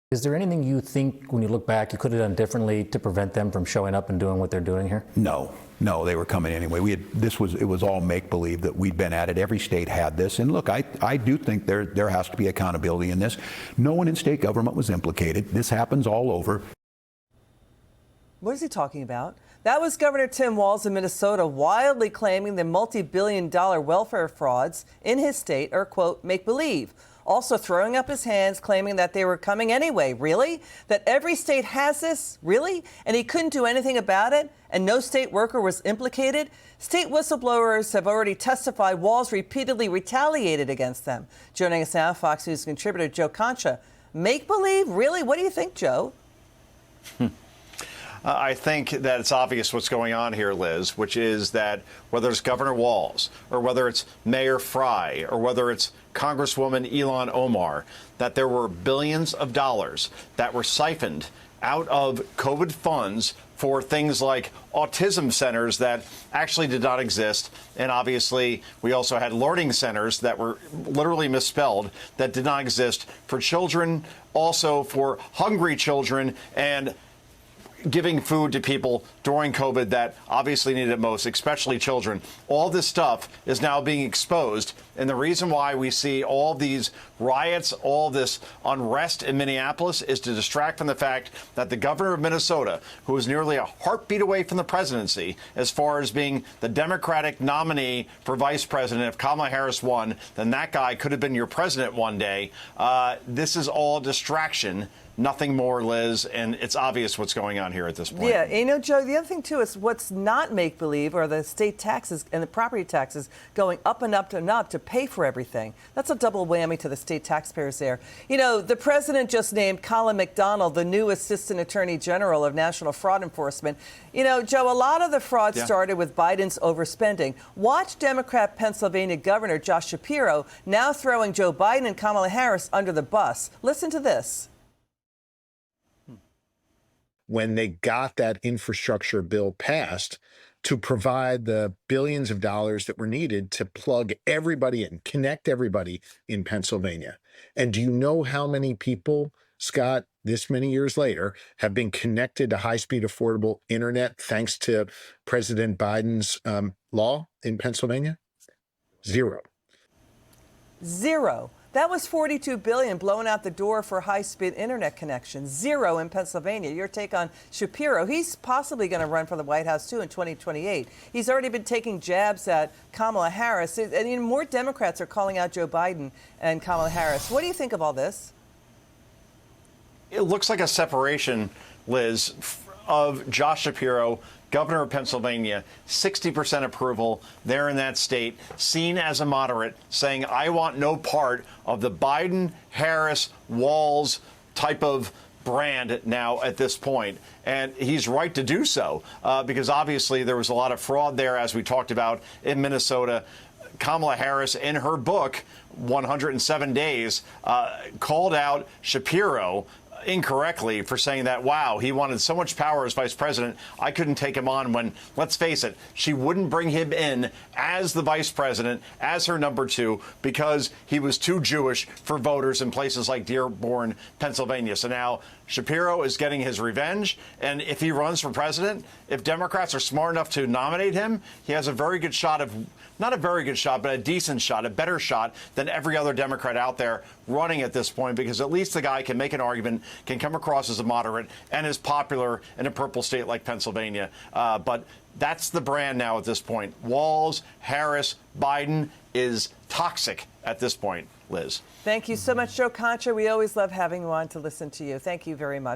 Is there anything you think, when you look back, you could have done differently to prevent them from showing up and doing what they're doing here? No, they were coming anyway. It was all make-believe that we'd been at it. Every state had this. And look, I do think there has to be accountability in this. No one in state government was implicated. This happens all over. What is he talking about? That was Governor Tim Walz of Minnesota wildly claiming the multi-billion-dollar welfare frauds in his state are, quote, make-believe. Also throwing up his hands, claiming that they were coming anyway. Really? That every state has this? Really? And he couldn't do anything about it? And no state worker was implicated? State whistleblowers have already testified Walz repeatedly retaliated against them. Joining us now, Fox News contributor Joe Concha. Make-believe? Really? What do you think, Joe? I think that it's obvious what's going on here, Liz, which is that whether it's Governor Walz or whether it's Mayor Fry or whether it's Congresswoman Ilhan Omar, that there were billions of dollars that were siphoned out of COVID funds for things like autism centers that actually did not exist. And obviously, we also had learning centers that were literally misspelled that did not exist for children, also for hungry children, and giving food to people during COVID that obviously needed it most, especially children. All this stuff is now being exposed. And the reason why we see all these riots, all this unrest in Minneapolis is to distract from the fact that the governor of Minnesota, who is nearly a heartbeat away from the presidency as far as being the Democratic nominee for vice president, if Kamala Harris won, then that guy could have been your president one day. This is all distraction. Nothing more, Liz, and it's obvious what's going on here at this point. Yeah, you know, Joe, the other thing, too, is what's not make-believe are the state taxes and the property taxes going up and up and up to pay for everything. That's a double whammy to the state taxpayers there. You know, the president just named Colin McDonald the new assistant attorney general of national fraud enforcement. You know, Joe, a lot of the fraud started with Biden's overspending. Watch Democrat Pennsylvania Governor Josh Shapiro now throwing Joe Biden and Kamala Harris under the bus. Listen to this. When they got that infrastructure bill passed to provide the billions of dollars that were needed to plug everybody in, connect everybody in Pennsylvania. And do you know how many people, Scott, this many years later, have been connected to high-speed affordable internet thanks to President Biden's law in Pennsylvania? Zero. Zero. That was $42 billion blown out the door for high-speed internet connections. Zero in Pennsylvania. Your take on Shapiro? He's possibly going to run for the White House, too, in 2028. He's already been taking jabs at Kamala Harris. And even more Democrats are calling out Joe Biden and Kamala Harris. What do you think of all this? It looks like a separation, Liz, of Josh Shapiro, governor of Pennsylvania, 60% approval there in that state, seen as a moderate, saying, I want no part of the Biden, Harris, Walz type of brand now at this point. And he's right to do so, because obviously there was a lot of fraud there, as we talked about in Minnesota. Kamala Harris, in her book, 107 Days, called out Shapiro incorrectly for saying that, wow, he wanted so much power as vice president, I couldn't take him on when, let's face it, she wouldn't bring him in as the vice president, as her number two, because he was too Jewish for voters in places like Dearborn, Pennsylvania. So now Shapiro is getting his revenge, and if he runs for president, if Democrats are smart enough to nominate him, he has a very good shot of, not a very good shot, but a decent shot, a better shot than every other Democrat out there running at this point, because at least the guy can make an argument, can come across as a moderate, and is popular in a purple state like Pennsylvania. But that's the brand now at this point. Walz, Harris, Biden is toxic at this point, Liz. Thank you so much, Joe Concha. We always love having you on to listen to you. Thank you very much.